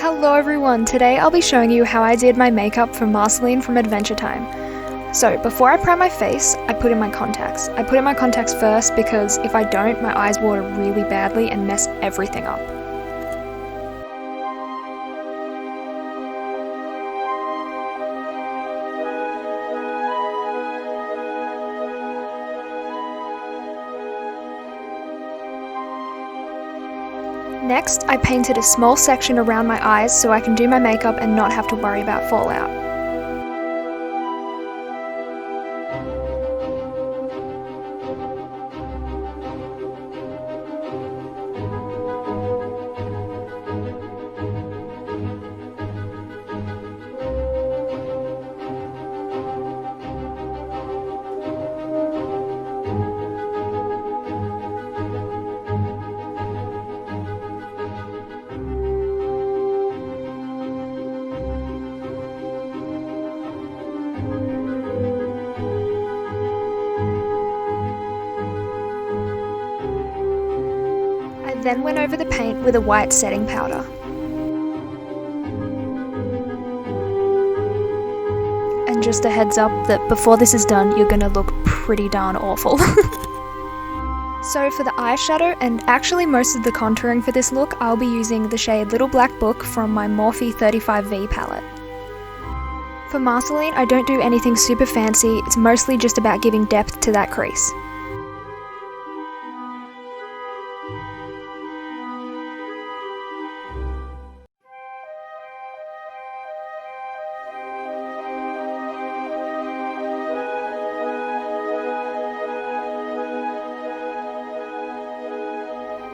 Hello everyone, today I'll be showing you how I did my makeup for Marceline from Adventure Time. So before I prime my face, I put in my contacts. I put in my contacts first because if I don't, my eyes water really badly and mess everything up. Next, I painted a small section around my eyes so I can do my makeup and not have to worry about fallout. I then went over the paint with a white setting powder. And just a heads up that before this is done, you're gonna look pretty darn awful. So for the eyeshadow, and actually most of the contouring for this look, I'll be using the shade Little Black Book from my Morphe 35V palette. For Marceline, I don't do anything super fancy, it's mostly just about giving depth to that crease.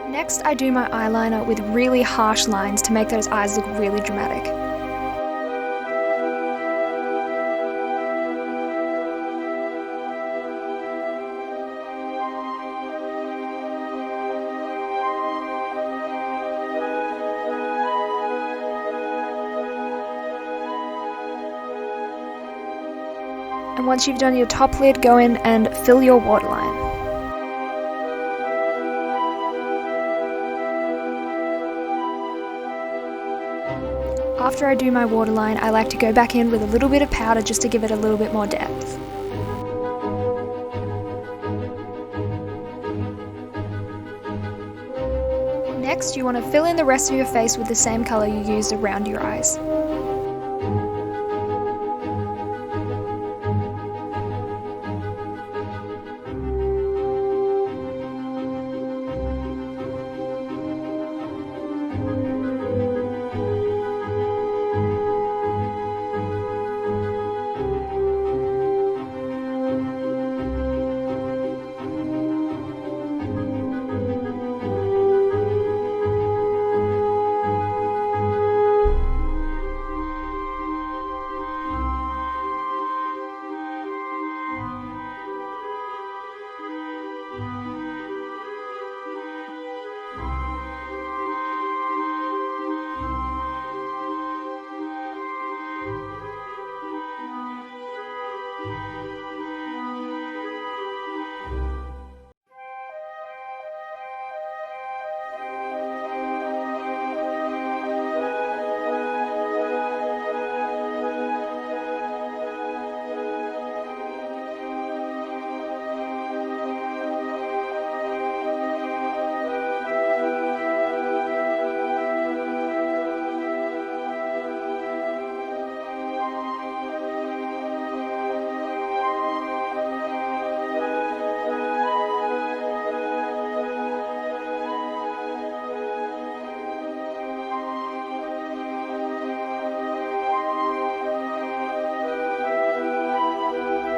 Next, I do my eyeliner with really harsh lines to make those eyes look really dramatic. And once you've done your top lid, go in and fill your waterline. After I do my waterline, I like to go back in with a little bit of powder just to give it a little bit more depth. Next, you want to fill in the rest of your face with the same colour you used around your eyes.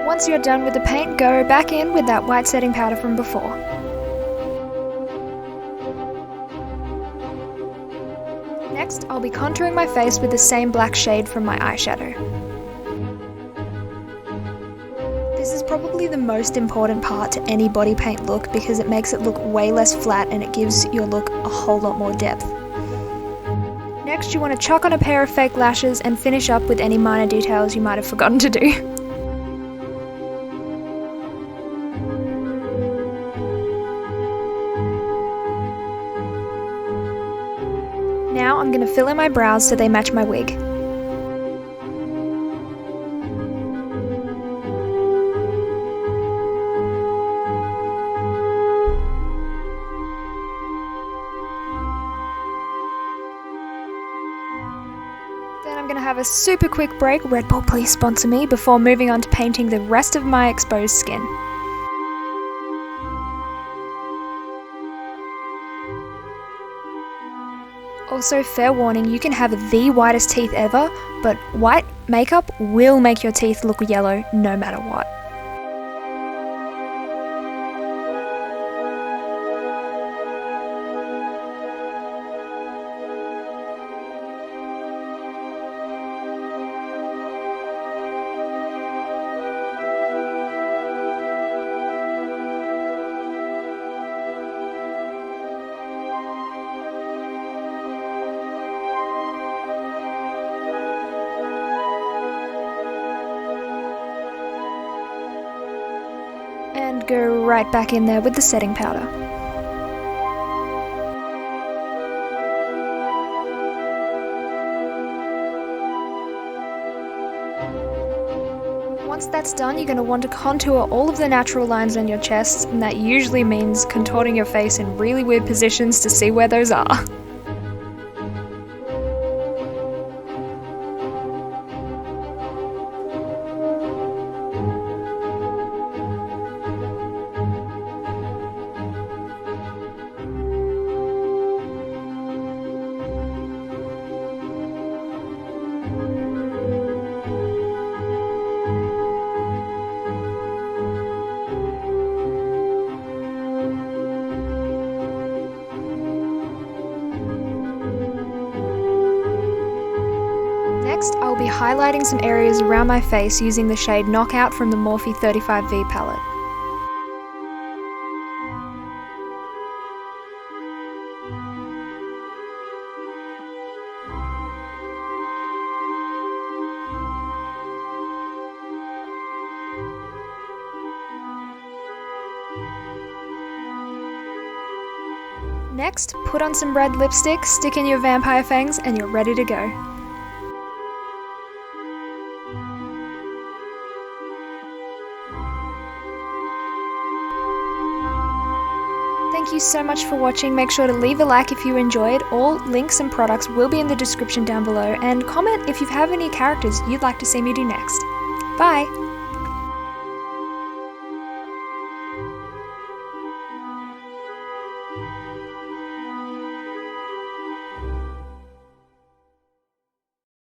Once you're done with the paint, go back in with that white setting powder from before. Next, I'll be contouring my face with the same black shade from my eyeshadow. This is probably the most important part to any body paint look because it makes it look way less flat and it gives your look a whole lot more depth. Next, you want to chuck on a pair of fake lashes and finish up with any minor details you might have forgotten to do. Now I'm going to fill in my brows so they match my wig. Then I'm going to have a super quick break, Red Bull please sponsor me, before moving on to painting the rest of my exposed skin. Also, fair warning, you can have the whitest teeth ever, but white makeup will make your teeth look yellow no matter what. And go right back in there with the setting powder. Once that's done, you're going to want to contour all of the natural lines on your chest, and that usually means contorting your face in really weird positions to see where those are. Next, I'll be highlighting some areas around my face using the shade Knockout from the Morphe 35V palette. Next, put on some red lipstick, stick in your vampire fangs, and you're ready to go. Thank you so much for watching. Make sure to leave a like if you enjoyed. All links and products will be in the description down below, and comment if you have any characters you'd like to see me do next. Bye!